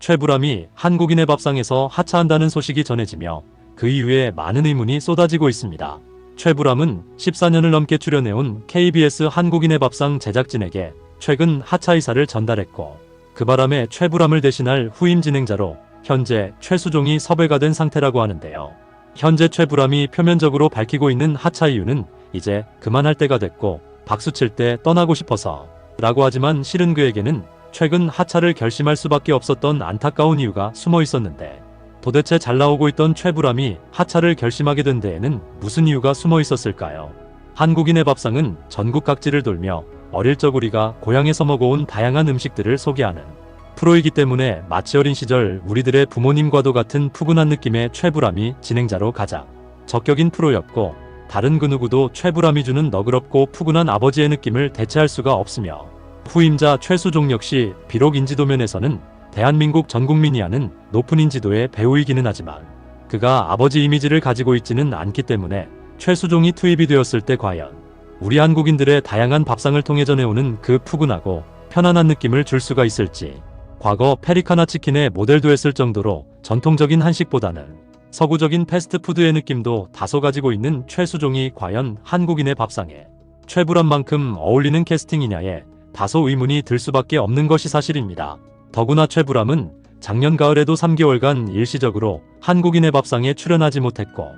최불암이 한국인의 밥상에서 하차한다는 소식이 전해지며 그 이후에 많은 의문이 쏟아지고 있습니다. 최불암은 14년을 넘게 출연해온 KBS 한국인의 밥상 제작진에게 최근 하차 의사를 전달했고, 그 바람에 최불암을 대신할 후임 진행자로 현재 최수종이 섭외가 된 상태라고 하는데요. 현재 최불암이 표면적으로 밝히고 있는 하차 이유는 이제 그만할 때가 됐고 박수 칠 때 떠나고 싶어서 라고 하지만 실은 그에게는 최근 하차를 결심할 수밖에 없었던 안타까운 이유가 숨어 있었는데, 도대체 잘 나오고 있던 최불암이 하차를 결심하게 된 데에는 무슨 이유가 숨어 있었을까요? 한국인의 밥상은 전국 각지를 돌며 어릴 적 우리가 고향에서 먹어온 다양한 음식들을 소개하는 프로이기 때문에 마치 어린 시절 우리들의 부모님과도 같은 푸근한 느낌의 최불암이 진행자로 가장 적격인 프로였고, 다른 그 누구도 최불암이 주는 너그럽고 푸근한 아버지의 느낌을 대체할 수가 없으며, 후임자 최수종 역시 비록 인지도면에서는 대한민국 전 국민이 아는 높은 인지도의 배우이기는 하지만 그가 아버지 이미지를 가지고 있지는 않기 때문에 최수종이 투입이 되었을 때 과연 우리 한국인들의 다양한 밥상을 통해 전해오는 그 푸근하고 편안한 느낌을 줄 수가 있을지, 과거 페리카나 치킨의 모델도 했을 정도로 전통적인 한식보다는 서구적인 패스트푸드의 느낌도 다소 가지고 있는 최수종이 과연 한국인의 밥상에 최불암만큼 어울리는 캐스팅이냐에 다소 의문이 들 수밖에 없는 것이 사실입니다. 더구나 최불암은 작년 가을에도 3개월간 일시적으로 한국인의 밥상에 출연하지 못했고,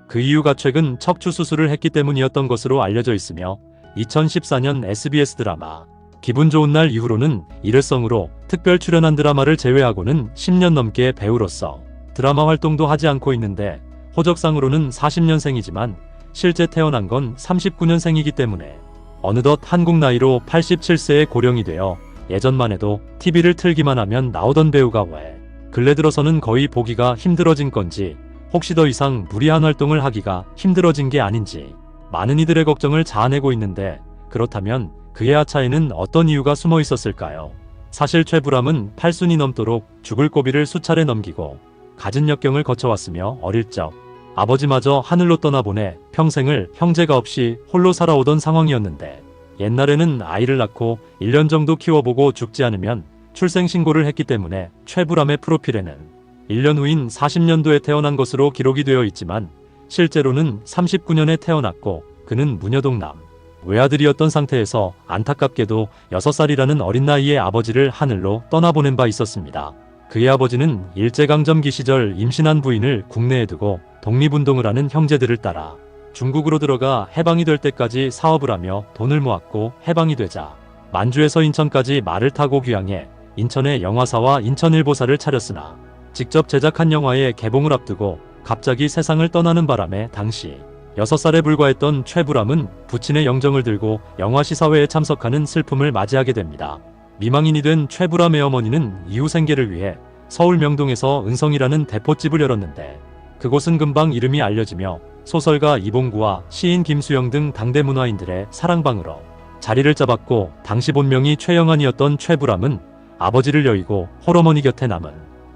그 이유가 최근 척추 수술을 했기 때문이었던 것으로 알려져 있으며, 2014년 SBS 드라마 기분 좋은 날 이후로는 일회성으로 특별 출연한 드라마를 제외하고는 10년 넘게 배우로서 드라마 활동도 하지 않고 있는데, 호적상으로는 40년생이지만 실제 태어난 건 39년생이기 때문에 어느덧 한국 나이로 87세의 고령이 되어 예전만 해도 TV를 틀기만 하면 나오던 배우가 왜 근래 들어서는 거의 보기가 힘들어진 건지, 혹시 더 이상 무리한 활동을 하기가 힘들어진 게 아닌지 많은 이들의 걱정을 자아내고 있는데, 그렇다면 그의 하차에는 어떤 이유가 숨어 있었을까요? 사실 최불암은 8순이 넘도록 죽을 고비를 수차례 넘기고 갖은 역경을 거쳐왔으며, 어릴 적 아버지마저 하늘로 떠나보내 평생을 형제가 없이 홀로 살아오던 상황이었는데, 옛날에는 아이를 낳고 1년 정도 키워보고 죽지 않으면 출생신고를 했기 때문에 최불암의 프로필에는 1년 후인 40년도에 태어난 것으로 기록이 되어 있지만 실제로는 39년에 태어났고, 그는 무녀동남 외아들이었던 상태에서 안타깝게도 6살이라는 어린 나이에 아버지를 하늘로 떠나보낸 바 있었습니다. 그의 아버지는 일제강점기 시절 임신한 부인을 국내에 두고 독립운동을 하는 형제들을 따라 중국으로 들어가 해방이 될 때까지 사업을 하며 돈을 모았고, 해방이 되자 만주에서 인천까지 말을 타고 귀향해 인천의 영화사와 인천일보사를 차렸으나, 직접 제작한 영화의 개봉을 앞두고 갑자기 세상을 떠나는 바람에 당시 6살에 불과했던 최불암은 부친의 영정을 들고 영화 시사회에 참석하는 슬픔을 맞이하게 됩니다. 미망인이 된 최불암의 어머니는 이후 생계를 위해 서울 명동에서 은성이라는 대포집을 열었는데, 그곳은 금방 이름이 알려지며 소설가 이봉구와 시인 김수영 등 당대 문화인들의 사랑방으로 자리를 잡았고, 당시 본명이 최영안이었던 최불암은 아버지를 여의고 홀어머니 곁에 남은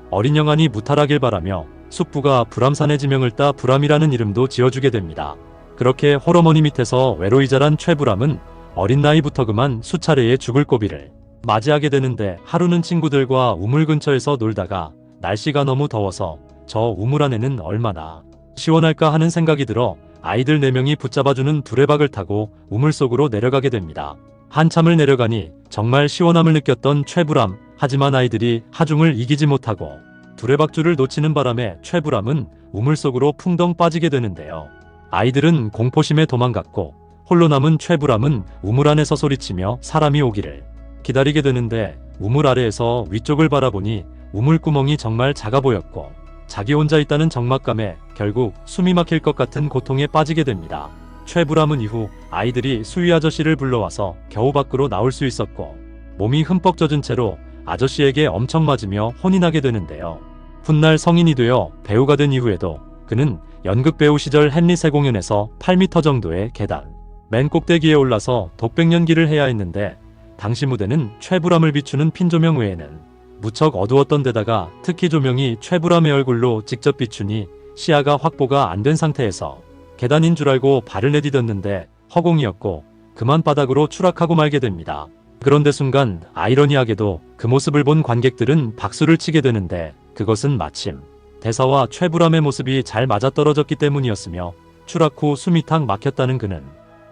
어린 영안이 무탈하길 바라며 숙부가 불암산의 지명을 따 불암이라는 이름도 지어주게 됩니다. 그렇게 홀어머니 밑에서 외로이 자란 최불암은 어린 나이부터 그만 수차례의 죽을 고비를 맞이하게 되는데, 하루는 친구들과 우물 근처에서 놀다가 날씨가 너무 더워서 저 우물 안에는 얼마나 시원할까 하는 생각이 들어 아이들 4명이 붙잡아주는 두레박을 타고 우물 속으로 내려가게 됩니다. 한참을 내려가니 정말 시원함을 느꼈던 최불암, 하지만 아이들이 하중을 이기지 못하고 두레박줄을 놓치는 바람에 최불암은 우물 속으로 풍덩 빠지게 되는데요. 아이들은 공포심에 도망갔고, 홀로 남은 최불암은 우물 안에서 소리치며 사람이 오기를 기다리게 되는데, 우물 아래에서 위쪽을 바라보니 우물구멍이 정말 작아 보였고, 자기 혼자 있다는 적막감에 결국 숨이 막힐 것 같은 고통에 빠지게 됩니다. 최불암은 이후 아이들이 수위 아저씨를 불러와서 겨우 밖으로 나올 수 있었고, 몸이 흠뻑 젖은 채로 아저씨에게 엄청 맞으며 혼이 나게 되는데요. 훗날 성인이 되어 배우가 된 이후에도 그는 연극 배우 시절 햄릿의 공연에서 8m 정도의 계단 맨 꼭대기에 올라서 독백연기를 해야 했는데, 당시 무대는 최불암을 비추는 핀 조명 외에는 무척 어두웠던 데다가 특히 조명이 최불암의 얼굴로 직접 비추니 시야가 확보가 안 된 상태에서 계단인 줄 알고 발을 내디뎠는데 허공이었고, 그만 바닥으로 추락하고 말게 됩니다. 그런데 순간 아이러니하게도 그 모습을 본 관객들은 박수를 치게 되는데, 그것은 마침 대사와 최불암의 모습이 잘 맞아떨어졌기 때문이었으며, 추락 후 숨이 탁 막혔다는 그는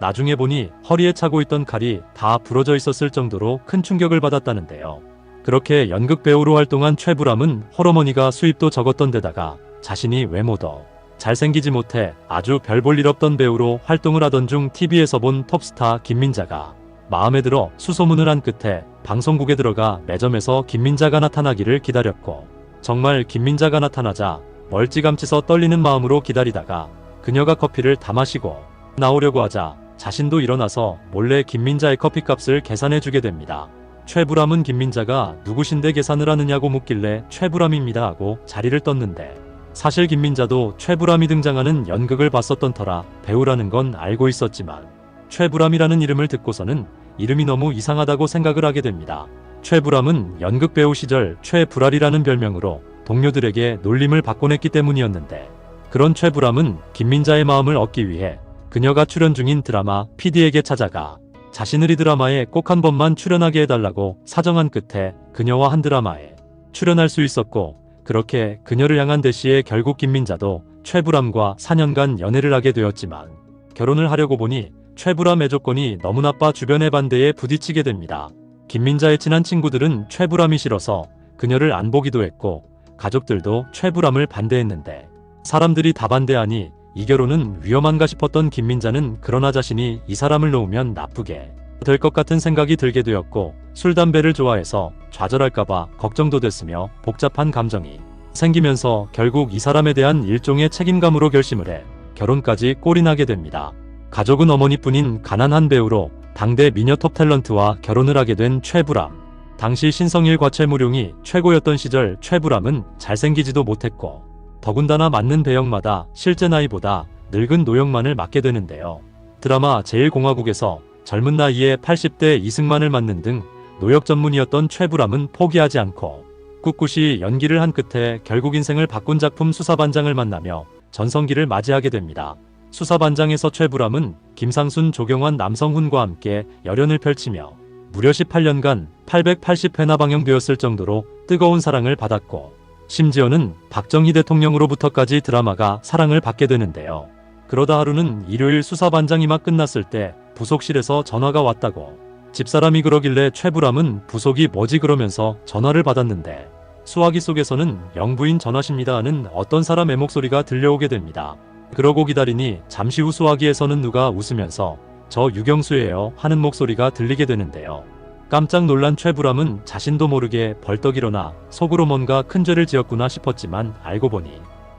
나중에 보니 허리에 차고 있던 칼이 다 부러져 있었을 정도로 큰 충격을 받았다는데요. 그렇게 연극 배우로 활동한 최불암은 홀어머니가 수입도 적었던 데다가 자신이 외모도 잘생기지 못해 아주 별 볼 일 없던 배우로 활동을 하던 중 TV에서 본 톱스타 김민자가 마음에 들어 수소문을 한 끝에 방송국에 들어가 매점에서 김민자가 나타나기를 기다렸고, 정말 김민자가 나타나자 멀찌감치 서 떨리는 마음으로 기다리다가 그녀가 커피를 다 마시고 나오려고 하자 자신도 일어나서 몰래 김민자의 커피값을 계산해주게 됩니다. 최불암은 김민자가 누구신데 계산을 하느냐고 묻길래 최불암입니다 하고 자리를 떴는데, 사실 김민자도 최불암이 등장하는 연극을 봤었던 터라 배우라는 건 알고 있었지만 최불암이라는 이름을 듣고서는 이름이 너무 이상하다고 생각을 하게 됩니다. 최불암은 연극 배우 시절 최불알이라는 별명으로 동료들에게 놀림을 받곤 했기 때문이었는데, 그런 최불암은 김민자의 마음을 얻기 위해 그녀가 출연 중인 드라마 PD에게 찾아가 자신을 이 드라마에 꼭 한 번만 출연하게 해달라고 사정한 끝에 그녀와 한 드라마에 출연할 수 있었고, 그렇게 그녀를 향한 대시에 결국 김민자도 최불암과 4년간 연애를 하게 되었지만, 결혼을 하려고 보니 최불암의 조건이 너무 나빠 주변의 반대에 부딪히게 됩니다. 김민자의 친한 친구들은 최불암이 싫어서 그녀를 안 보기도 했고, 가족들도 최불암을 반대했는데, 사람들이 다 반대하니 이 결혼은 위험한가 싶었던 김민자는 그러나 자신이 이 사람을 놓으면 나쁘게 될 것 같은 생각이 들게 되었고, 술 담배를 좋아해서 좌절할까봐 걱정도 됐으며 복잡한 감정이 생기면서 결국 이 사람에 대한 일종의 책임감으로 결심을 해 결혼까지 꼴인하게 됩니다. 가족은 어머니뿐인 가난한 배우로 당대 미녀 톱 탤런트와 결혼을 하게 된 최불암. 당시 신성일 과최무룡이 최고였던 시절 최불암은 잘생기지도 못했고, 더군다나 맡는 배역마다 실제 나이보다 늙은 노역만을 맡게 되는데요. 드라마 제1공화국에서 젊은 나이에 80대 이승만을 맡는 등 노역 전문이었던 최불암은 포기하지 않고 꿋꿋이 연기를 한 끝에 결국 인생을 바꾼 작품 수사반장을 만나며 전성기를 맞이하게 됩니다. 수사반장에서 최불암은 김상순, 조경환, 남성훈과 함께 열연을 펼치며 무려 18년간 880회나 방영되었을 정도로 뜨거운 사랑을 받았고, 심지어는 박정희 대통령으로부터까지 드라마가 사랑을 받게 되는데요. 그러다 하루는 일요일 수사반장이 막 끝났을 때 부속실에서 전화가 왔다고 집사람이 그러길래 최불암은 부속이 뭐지 그러면서 전화를 받았는데, 수화기 속에서는 영부인 전화십니다 하는 어떤 사람의 목소리가 들려오게 됩니다. 그러고 기다리니 잠시 후 수화기에서는 누가 웃으면서 저 유경수예요 하는 목소리가 들리게 되는데요. 깜짝 놀란 최불암은 자신도 모르게 벌떡 일어나 속으로 뭔가 큰 죄를 지었구나 싶었지만, 알고 보니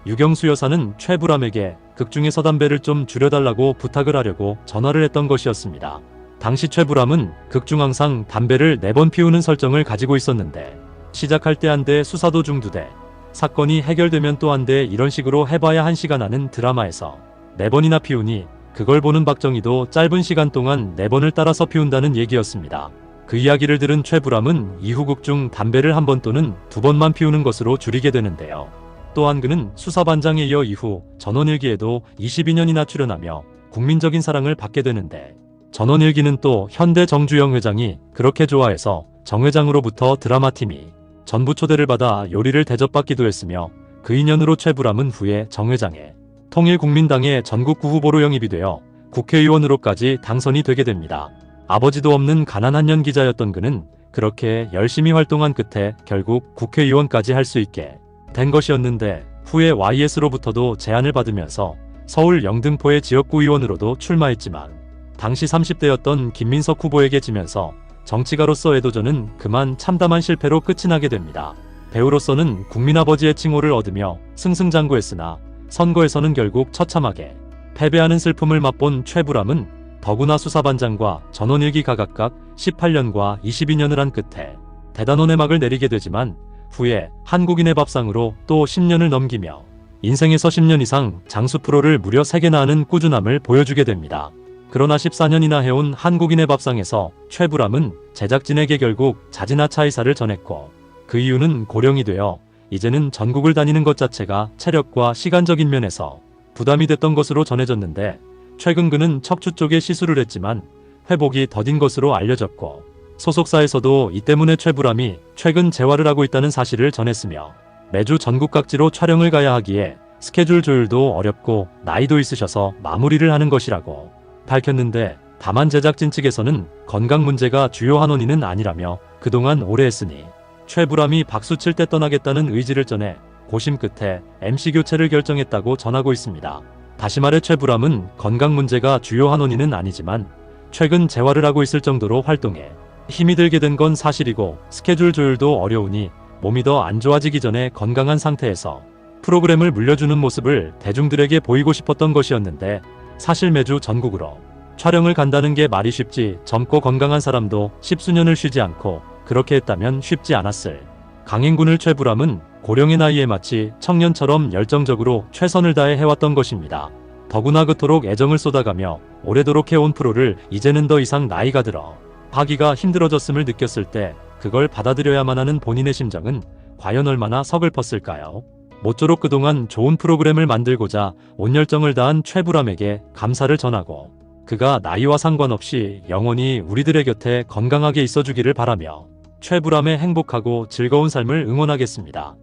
유경수 여사는 최불암에게 극중에서 담배를 좀 줄여달라고 부탁을 하려고 전화를 했던 것이었습니다. 당시 최불암은 극중 항상 담배를 4번 피우는 설정을 가지고 있었는데, 시작할 때 한 대, 수사 도중 2대, 사건이 해결되면 또 한 대, 이런 식으로 해봐야 1시간 하는 드라마에서 4번이나 피우니 그걸 보는 박정희도 짧은 시간 동안 4번을 따라서 피운다는 얘기였습니다. 그 이야기를 들은 최불암은 이후 극중 담배를 1번 또는 2번만 피우는 것으로 줄이게 되는데요. 또한 그는 수사반장에 이어 이후 전원일기에도 22년이나 출연하며 국민적인 사랑을 받게 되는데, 전원일기는 또 현대 정주영 회장이 그렇게 좋아해서 정 회장으로부터 드라마팀이 전부 초대를 받아 요리를 대접받기도 했으며, 그 인연으로 최불암은 후에 정 회장의 통일국민당의 전국구 후보로 영입이 되어 국회의원으로까지 당선이 되게 됩니다. 아버지도 없는 가난한 년 기자였던 그는 그렇게 열심히 활동한 끝에 결국 국회의원까지 할 수 있게 된 것이었는데, 후에 YS로부터도 제안을 받으면서 서울 영등포의 지역구 의원으로도 출마했지만 당시 30대였던 김민석 후보에게 지면서 정치가로서의 도전은 그만 참담한 실패로 끝이 나게 됩니다. 배우로서는 국민아버지의 칭호를 얻으며 승승장구했으나 선거에서는 결국 처참하게 패배하는 슬픔을 맛본 최불암은 더구나 수사반장과 전원일기가 각각 18년과 22년을 한 끝에 대단원의 막을 내리게 되지만, 후에 한국인의 밥상으로 또 10년을 넘기며 인생에서 10년 이상 장수 프로를 무려 3개나 하는 꾸준함을 보여주게 됩니다. 그러나 14년이나 해온 한국인의 밥상에서 최불암은 제작진에게 결국 자진하 차이사를 전했고, 그 이유는 고령이 되어 이제는 전국을 다니는 것 자체가 체력과 시간적인 면에서 부담이 됐던 것으로 전해졌는데, 최근 그는 척추 쪽에 시술을 했지만 회복이 더딘 것으로 알려졌고, 소속사에서도 이 때문에 최불암이 최근 재활을 하고 있다는 사실을 전했으며 매주 전국 각지로 촬영을 가야 하기에 스케줄 조율도 어렵고 나이도 있으셔서 마무리를 하는 것이라고 밝혔는데, 다만 제작진 측에서는 건강 문제가 주요한 원인은 아니라며 그동안 오래 했으니 최불암이 박수 칠 때 떠나겠다는 의지를 전해 고심 끝에 MC 교체를 결정했다고 전하고 있습니다. 다시 말해 최불암은 건강 문제가 주요한 원인은 아니지만 최근 재활을 하고 있을 정도로 활동에 힘이 들게 된 건 사실이고, 스케줄 조율도 어려우니 몸이 더 안 좋아지기 전에 건강한 상태에서 프로그램을 물려주는 모습을 대중들에게 보이고 싶었던 것이었는데, 사실 매주 전국으로 촬영을 간다는 게 말이 쉽지, 젊고 건강한 사람도 십수년을 쉬지 않고 그렇게 했다면 쉽지 않았을 강행군을 최불암은 고령의 나이에 마치 청년처럼 열정적으로 최선을 다해 해왔던 것입니다. 더구나 그토록 애정을 쏟아가며 오래도록 해온 프로를 이제는 더 이상 나이가 들어 하기가 힘들어졌음을 느꼈을 때 그걸 받아들여야만 하는 본인의 심정은 과연 얼마나 서글펐을까요? 모쪼록 그동안 좋은 프로그램을 만들고자 온 열정을 다한 최불암에게 감사를 전하고, 그가 나이와 상관없이 영원히 우리들의 곁에 건강하게 있어주기를 바라며 최불암의 행복하고 즐거운 삶을 응원하겠습니다.